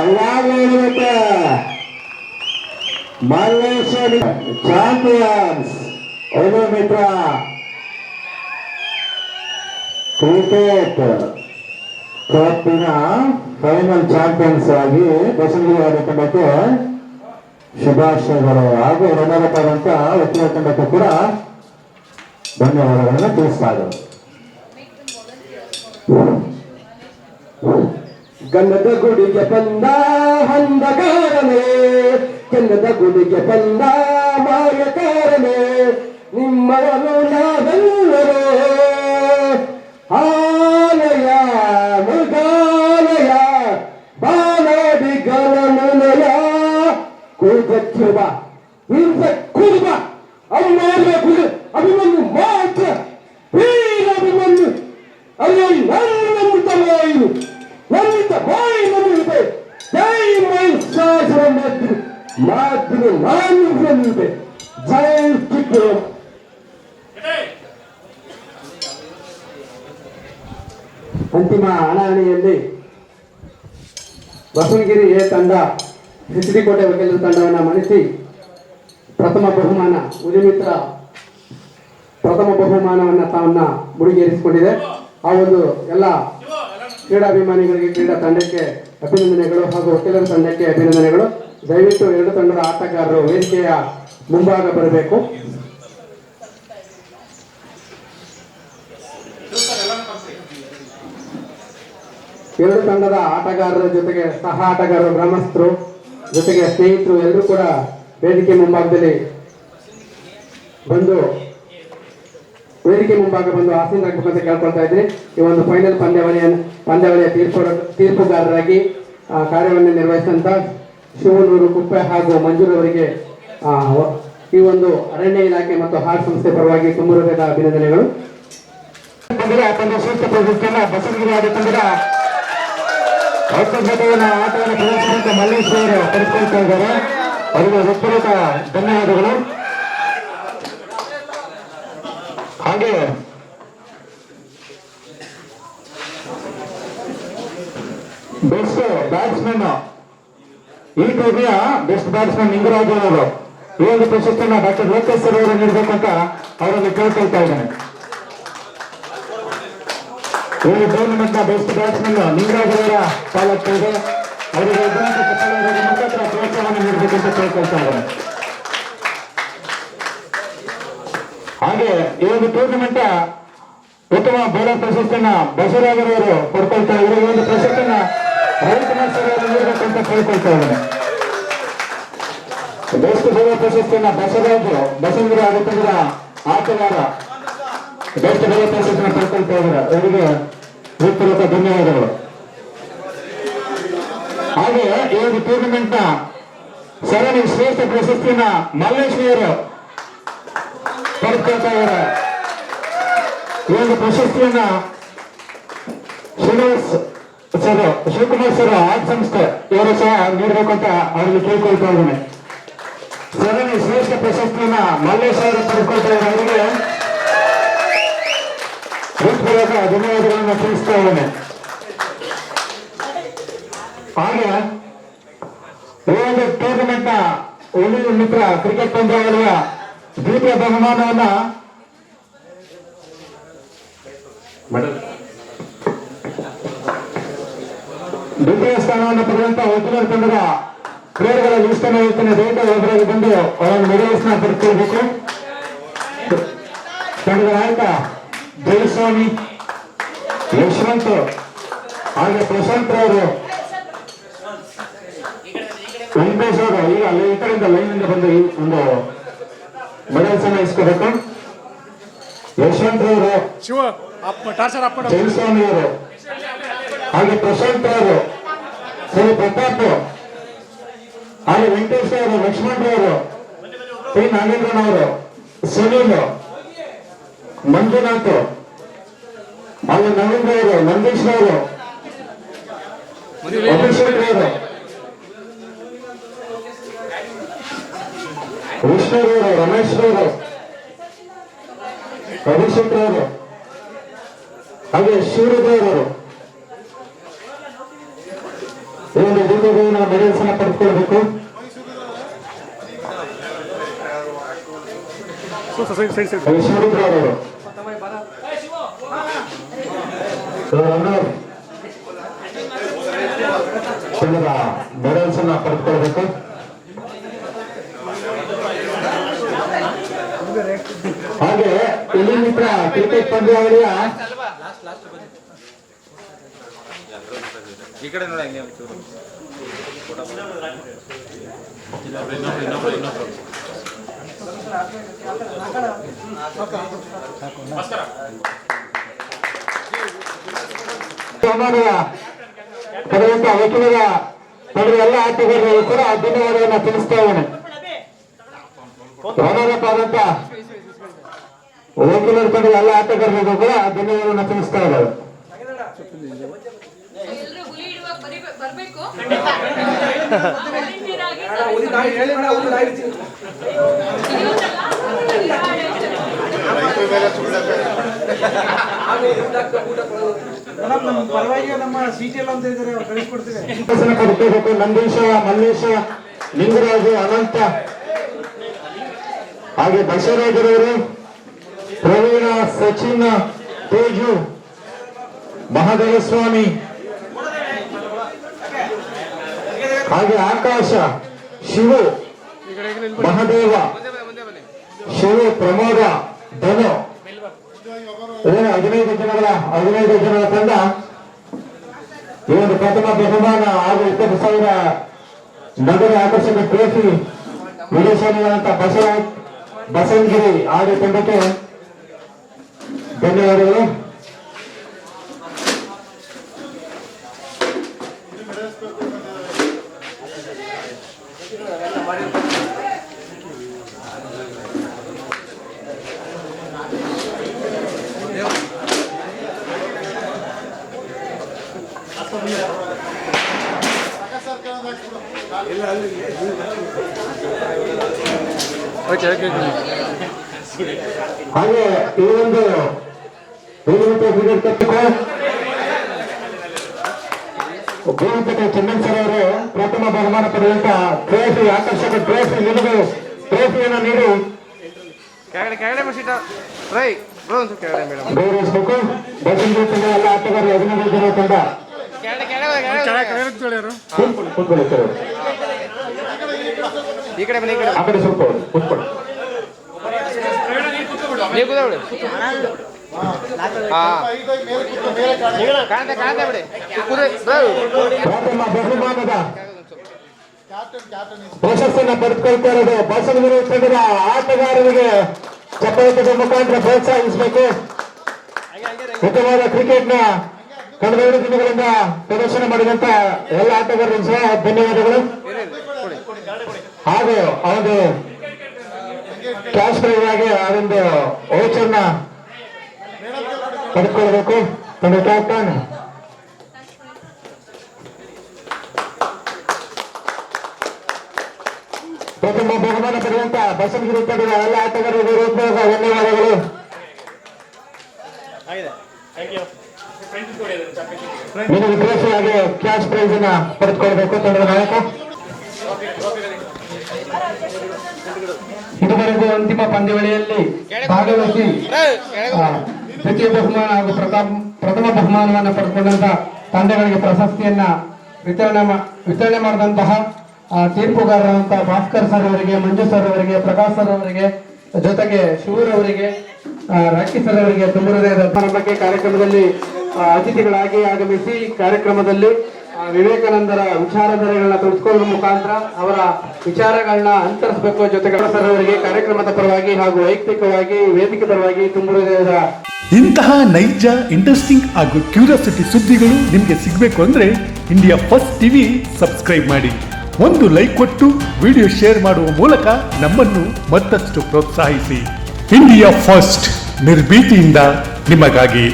ಇವಾಗಲೇ Malleshwari champions 1 metre cricket ಕಪ್ಪಿನ final champions ಆಗಿ ಬಸವನಗುಡಿ ತಂಡಕ್ಕೆ ಶುಭಾಶಯಗಳು ಹಾಗೂ ರನ್ನರ್ ಆದಂತ ವಕೀಲ ತಂಡಕ್ಕೂ ಕೂಡ ಧನ್ಯವಾದಗಳನ್ನು ತಿಳಿಸ್ತಾ ಇದ್ದಾರೆ. ಗಂಧದ ಗುಡಿಗೆ ಬಂದ ಹಂದಕಾರನೇ, ಗಂಧದ ಗುಡಿಗೆ ಬಂದ ಮಾಯಕಾರನೇ, ನಿಮ್ಮವನು ನಾವೆಲ್ಲರೂ ಆಲಯ ಮೃಗಾಲಯ ಬಾಲಾಡಿ ಗಲನಲಯ ಕೂದಕ್ಕಿರುವ ಇಂಥ ಕುರುಬ ಅಭಿಮಾನ ಅಭಿಮನ್ಯು ಮಾತ್ರ ವೀರ ಅಭಿಮನ್ಯು ಅಲ್ಲಿ ನನ್ನಿತ ಮಾಯು ನನ್ನಿತ ಮಾಯಿ ನನ್ನಿದೆ ಜೈ ಮೈಸಾಸುರ ಮಾತೃ ನಾನು ಬಂದಿದೆ ಜೈ ಕಿತ್ತು. ಅಂತಿಮ ಹಣಾಹಣಿಯಲ್ಲಿ ಬಸವನಗಿರಿ ಎ ತಂಡ ಹೆಚ್ಡಿಕೋಟೆ ವಕೀಲರ ತಂಡವನ್ನು ಮಣಿಸಿ ಪ್ರಥಮ ಬಹುಮಾನ ಉಲಿಮಿತ್ರ ಪ್ರಥಮ ಬಹುಮಾನವನ್ನು ತಾವನ್ನ ಮುಡಿಗೇರಿಸಿಕೊಂಡಿದೆ. ಆ ಒಂದು ಎಲ್ಲ ಕ್ರೀಡಾಭಿಮಾನಿಗಳಿಗೆ, ಕ್ರೀಡಾ ತಂಡಕ್ಕೆ ಅಭಿನಂದನೆಗಳು ಹಾಗೂ ವಕೀಲರ ತಂಡಕ್ಕೆ ಅಭಿನಂದನೆಗಳು. ದಯವಿಟ್ಟು ಎರಡು ತಂಡದ ಆಟಗಾರರು ವೇದಿಕೆಯ ಮುಂಭಾಗ ಬರಬೇಕು. ಎರಡು ತಂಡದ ಆಟಗಾರರ ಜೊತೆಗೆ ಸಹ ಆಟಗಾರರು, ಗ್ರಾಮಸ್ಥರು, ಜೊತೆಗೆ ಸ್ನೇಹಿತರು ಎಲ್ಲರೂ ಕೂಡ ವೇದಿಕೆ ಮುಂಭಾಗ ಬಂದು ಆಸೀನರಾಗಬೇಕಂತ ಕೇಳ್ಕೊಳ್ತಾ ಇದ್ದೀನಿ. ಈ ಒಂದು ಫೈನಲ್ ಪಂದ್ಯಾವಳಿಯ ತೀರ್ಪುಗಾರರಾಗಿ ಕಾರ್ಯವನ್ನು ನಿರ್ವಹಿಸಿದಂತ ಶಿವನೂರು ಕುಪ್ಪೆ ಹಾಗೂ ಮಂಜೂರು ಅವರಿಗೆ ಈ ಒಂದು ಅರಣ್ಯ ಇಲಾಖೆ ಮತ್ತು ಹಾರ್ಟ್ ಸಂಸ್ಥೆ ಪರವಾಗಿ ತುಂಬ ಹೃದಯದ ಅಭಿನಂದನೆಗಳು. ಬಸವನಗಿರಿ ತಂಡದ ಆಟವನ್ನು ಪ್ರದರ್ಶಿಸಿದಂತ ಮಲ್ಲೇಶ್ವರ ಪಡೆದುಕೊಳ್ತಾ ಇದ್ದಾರೆ. ಅವರಿಗೆ ಹೃತ್ಪೂರ್ವಕ ಧನ್ಯವಾದಗಳು. ಹಾಗೆ ಬೆಸ್ಟ್ ಬ್ಯಾಟ್ಸ್ಮನ್, ಈ ಟೂರ್ನಿಯ ಬೆಸ್ಟ್ ಬ್ಯಾಟ್ಸ್ಮನ್ ನಿಂಗರಾಜ್ ಅವರು ಈ ಒಂದು ಪ್ರಶಸ್ತಿಯನ್ನು ಡಾಕ್ಟರ್ ಲೋಕೇಶ್ ಸರ್ ಅವರು ನೀಡಬೇಕಂತ ಅವರಲ್ಲಿ ಕೇಳ್ಕೊಳ್ತಾ ಇದ್ದೇನೆ. ಈ ಟೂರ್ನಮೆಂಟ್ ನ ಬೆಸ್ಟ್ ಬ್ಯಾಟ್ಸ್ಮನ್ ನಿಂಗರಾಜ್ ಅವರ ಪಾಲಾಗ್ತಾ ಇದೆ. ಅವರಿಗೆ ಮುಖಾಂತರ ಪ್ರೋತ್ಸಾಹವನ್ನು ನೀಡಬೇಕಂತ ಕೇಳ್ಕೊಳ್ತಾ ಇದ್ದಾರೆ. ಹಾಗೆ ಈ ಒಂದು ಟೂರ್ನಮೆಂಟ್ ಉತ್ತಮ ಬೌಲರ್ ಪ್ರಶಸ್ತಿಯನ್ನ ಬಸವರಾಜರವರು ಕೊಡ್ಕೊಳ್ತಾ ಇದ್ದಾರೆ. ಈ ಒಂದು ಪ್ರಶಸ್ತಿಯನ್ನ ರವಿಕುಮಾರ್ ಸರ್ ಅವರು ನೀಡಬೇಕಂತ ಕೇಳ್ಕೊಳ್ತಾ ಇದ್ದಾರೆ. ಬೆಸ್ಟ್ ಬೌಲರ್ ಪ್ರಶಸ್ತಿಯನ್ನ ಬಸವನಗಿರಿ ಆದಿತ್ಯರ ಆಟಗಾರ ಬೆಸ್ಟ್ ಬೌಲರ್ ಪ್ರಶಸ್ತಿಯನ್ನು ಪಡ್ಕೊಳ್ತಾ ಇದ್ದಾರೆ. ಅವರಿಗೆ ಹೃತ್ಪೂರ್ವಕ ಧನ್ಯವಾದಗಳು. ಹಾಗೆ ಈ ಒಂದು ಟೂರ್ನಮೆಂಟ್ ನ ಸರಣಿ ಶ್ರೇಷ್ಠ ಪ್ರಶಸ್ತಿಯನ್ನ ಮಲ್ಲೇಶ್ವರ ಪಡ್ಕೊಳ್ತಾ ಇದ್ದಾರೆ. ಈ ಒಂದು ಪ್ರಶಸ್ತಿಯನ್ನ ಶಿವಕುಮಾರ್ ಸರ್ ಆರ್ಟ್ ಸಂಸ್ಥೆ ಇವರು ಸಹ ನೀಡಬೇಕು ಅಂತ ಅವರಿಗೆ ಕೇಳ್ಕೊಳ್ತಾ ಇದ್ದೇನೆ. ಸರಣಿ ಶ್ರೇಷ್ಠ ಪ್ರಶಸ್ತಿಯನ್ನ ಮಲ್ಲೇಶ್ವರ ಪಡ್ಕೊಳ್ತಾ ಇದ್ದಾರೆ. ಅವರಿಗೆ ಹೃತ್ಪೂರ್ವಕ ಧನ್ಯವಾದಗಳನ್ನು ತಿಳಿಸ್ತಾ ಇದ್ದೇನೆ. ಹಾಗೆ ಈ ಒಂದು ಟೂರ್ನಮೆಂಟ್ ನ ಉಳಿದ ಮಿತ್ರ ಕ್ರಿಕೆಟ್ ಪಂದ್ಯಾವಳಿಯ ದ್ವಿತೀಯ ಬಹುಮಾನವನ್ನ ದ್ವಿತೀಯ ಸ್ಥಾನವನ್ನು ಪಡೆದಂತ ವಕೀಲರ ತಂಡದ ಕ್ರೀಡೆಗಳ ಲಿಸ್ಟನ್ನು ಹೇಳ್ತೇನೆ. ದಯವಿಟ್ಟು ಒಬ್ಬರಾಗಿ ಬಂದು ಅವರನ್ನು ಮೆಡಲ್ಸ್ನ ಪಡೆದುಕೊಳ್ಬೇಕು. ತಂಡದ ನಾಯಕ ಜಯಸ್ವಾಮಿ, ಯಶವಂತ್, ಹಾಗೆ ಪ್ರಶಾಂತ್ ಅವರು, ವೆಂಕಟೇಶ್ ಅವರು ಈಗ ಈ ಕಡೆಯಿಂದ ಲೈನಿಂದ ಬಂದು ಈ ಒಂದು ಮೆಡಲ್ಸ್ ಅನ್ನು ಇಸ್ಕೋಬೇಕು. ಯಶವಂತ್ ಅವರು, ಜಯಸ್ವಾಮಿ ಅವರು, ಹಾಗೆ ಪ್ರಶಾಂತ್ ಅವರು, ಶ್ರೀ ಪ್ರತಾಪ್, ಹಾಗೆ ವೆಂಕಟೇಶ್ ಅವರು, ಲಕ್ಷ್ಮಣ್ ಅವರು, ಪಿ ನಾಗೇಂದ್ರನ್ ಅವರು, ಸುನೀಲ್, ಮಂಜುನಾಥ್, ಹಾಗೆ ನವೀಂದ್ರ ಅವರು, ನಂದೀಶ್ ಅವರು, ಅಭಿಷೇಕ್ ಅವರು, ವಿಷ್ಣುರವರು, ರಮೇಶ್ ಅವರು, ಅಭಿಷೇಕ್ ಅವರು, ಹಾಗೆ ಶಿವರುದ್ರವರು, ಈ ಒಂದು ಡಿಗ್ರಿಗಳನ್ನ ಮೆಡಲ್ಸ್ ಅನ್ನ ಪಡೆದುಕೊಳ್ಬೇಕು. ಶಿವರುದ್ರವರು ಮೆಡಲ್ಸ್ ಅನ್ನ ಪಡೆದುಕೊಳ್ಬೇಕು. ಹಾಗೆ ಇಲ್ಲಿ ಮಿತ್ರ ಕ್ರಿಕೆಟ್ ಪಂದ್ಯಾವಳಿಯ ಈ ಕಡೆ ನೋಡಿ ಹಂಗೆ ಪಡೆದಂತ ವಕೀಲರ ಪಡೆದ ಎಲ್ಲ ಆಟಗಾರರಿಗೂ ಕೂಡ ಧನ್ಯವಾದವನ್ನು ತಿಳಿಸ್ತಾ ಇದ್ದೇನೆ. ಹೋರಾಟ ಆದಂತ ವಕೀಲರ ಪಡೆದ ಎಲ್ಲ ಆಟಗಾರರಿಗೂ ಕೂಡ ಧನ್ಯವಾದವನ್ನು ತಿಳಿಸ್ತಾ ಇದ್ದಾರೆ. ನಂದೀಶ, ಮಲ್ಲೇಶ, ಲಿಂಗರಾಜು, ಅನಂತ, ಹಾಗೆ ಬಸವರಾಜರವರು, ಪ್ರವೀಣ, ಸಚಿನ್, ತೇಜು, ಮಹಾದೇವಸ್ವಾಮಿ, ಹಾಗೆ ಆಕಾಶ, ಶಿವು, ಮಹಾದೇವ, ಶಿವು, ಪ್ರಮೋದ, ಧನು, 15 ಜನರ ತಂಡ ಈ ಒಂದು ಪ್ರಥಮ ಬಹುಮಾನ ಹಾಗೂ 20,000 ನಗರ ಆಕರ್ಷಕ ಟ್ರೋಫಿ ವಿದೇಶಾಂತ ಬಸವನಗಿರಿ ಆಡಿ ತಂಡಕ್ಕೆ ಧನ್ಯವಾದಗಳು. ಹಾಗೆ ಈ ಒಂದು ಭೂಮಿಪೇಟೆ ಚೆನ್ನನ್ ಸರ್ ಅವರು ಪ್ರಥಮ ಬಹುಮಾನ ಪಡೆದಂತ ಟ್ರೋಫಿ, ಆಕರ್ಷಕ ಟ್ರೋಫಿ, ನಿಮಗೆ ಟ್ರೋಫಿಯನ್ನು ನೀಡಿ ಗೌರವಿಸಬೇಕು. ಬಸವನಗುಡಿ ತಂಡ ಎಲ್ಲ ಆಟಗಾರರು 15 ಜನ ತಂಡ ಆ ಕಡೆ ಸ್ವಲ್ಪ ಕೂತ್ಕೊಳ್ಳಿ. ಪ್ರಥಮ ಬಹುಮಾನದ ಪ್ರಶಸ್ತಿಯನ್ನು ಪಡೆದುಕೊಳ್ತಾ ಇರೋದು ಬಸವನಗುಡಿ ತಂಡದ ಆಟಗಾರರಿಗೆ ಚಪ್ಪಾಳೆ ಮುಖಾಂತರ ಪ್ರೋತ್ಸಾಹಿಸಬೇಕು. ಉತ್ತಮವಾದ ಕ್ರಿಕೆಟ್ನ ಕಳೆದ 2 ದಿನಗಳಿಂದ ಪ್ರದರ್ಶನ ಮಾಡಿದಂತ ಎಲ್ಲ ಆಟಗಾರರಿಗೂ ಸಹ ಧನ್ಯವಾದಗಳು. ಹಾಗೂ ಅವನು ಕ್ಯಾಶ್ ಪ್ರೈಸ್ ಆಗಿ ಅದೊಂದು ವೌಚರ್ನ ಪಡೆದುಕೊಳ್ಬೇಕು. ತಂಡ ಕ್ಯಾಪ್ಟನ್ ಪ್ರಥಮ ಬಹುಮಾನ ಪಡೆದಂತ ಬಸವನಗುಡಿ ತಂಡದ ಎಲ್ಲ ಆಟಗಾರರಿಗೆ ಧನ್ಯವಾದಗಳು. ನಿಮಗೆ ಟ್ರೋಫಿ ಹಾಗೆ ಕ್ಯಾಶ್ ಪ್ರೈಸ್ ಅನ್ನ ಪಡೆದುಕೊಳ್ಬೇಕು ತಂಡದ ನಾಯಕ. ಇದುವರೆಗೂ ಅಂತಿಮ ಪಂದ್ಯಾವಳಿಯಲ್ಲಿ ಭಾಗವಹಿಸಿ ದ್ವಿತೀಯ ಬಹುಮಾನ ಹಾಗೂ ಪ್ರಥಮ ಬಹುಮಾನವನ್ನು ಪಡೆದುಕೊಂಡಂತ ತಂಡಗಳಿಗೆ ಪ್ರಶಸ್ತಿಯನ್ನ ವಿತರಣೆ ಮಾಡಿದಂತಹ ತೀರ್ಪುಗಾರರಾದಂತಹ ಭಾಸ್ಕರ್ ಸರ್ ಅವರಿಗೆ, ಮಂಜು ಸರ್ ಅವರಿಗೆ, ಪ್ರಕಾಶ್ ಸರ್ ಅವರಿಗೆ, ಜೊತೆಗೆ ಶಿವೂರ್ ಅವರಿಗೆ, ರಾಕಿ ಸರ್ ಅವರಿಗೆ ತುಂಬ ಹೃದಯದ ಬಗ್ಗೆ ಕಾರ್ಯಕ್ರಮದಲ್ಲಿ ಅತಿಥಿಗಳಾಗಿ ಆಗಮಿಸಿ ಕಾರ್ಯಕ್ರಮದಲ್ಲಿ ವಿವೇಕಾನಂದರ ವಿಚಾರಧಾರೆಗಳನ್ನ ತಿಳಿದುಕೊಳ್ಳುವ ಮುಖಾಂತರ ಅವರ ವಿಚಾರಗಳನ್ನ ಅಂತರಿಸಬೇಕು. ಜೊತೆಗೆ ಸರ್ ಅವರಿಗೆ ಕಾರ್ಯಕ್ರಮದ ಪರವಾಗಿ ಹಾಗೂ ವೈಯಕ್ತಿಕವಾಗಿ ವೇದಿಕೆ ಪರವಾಗಿ ತುಂಬ ಹೃದಯದ ಇಂತಹ ನೈಜ, ಇಂಟ್ರೆಸ್ಟಿಂಗ್ ಹಾಗೂ ಕ್ಯೂರಿಯಾಸಿಟಿ ಸುದ್ದಿಗಳು ನಿಮಗೆ ಸಿಗಬೇಕು ಅಂದ್ರೆ ಇಂಡಿಯಾ ಫಸ್ಟ್ ಟಿವಿ ಸಬ್ಸ್ಕ್ರೈಬ್ ಮಾಡಿ. ಒಂದು ಲೈಕ್ ಕೊಟ್ಟು ವಿಡಿಯೋ ಶೇರ್ ಮಾಡುವ ಮೂಲಕ ನಮ್ಮನ್ನು ಮತ್ತಷ್ಟು ಪ್ರೋತ್ಸಾಹಿಸಿ. ಇಂಡಿಯಾ ಫಸ್ಟ್, ನಿರ್ಭೀತಿಯಿಂದ ನಿಮಗಾಗಿ.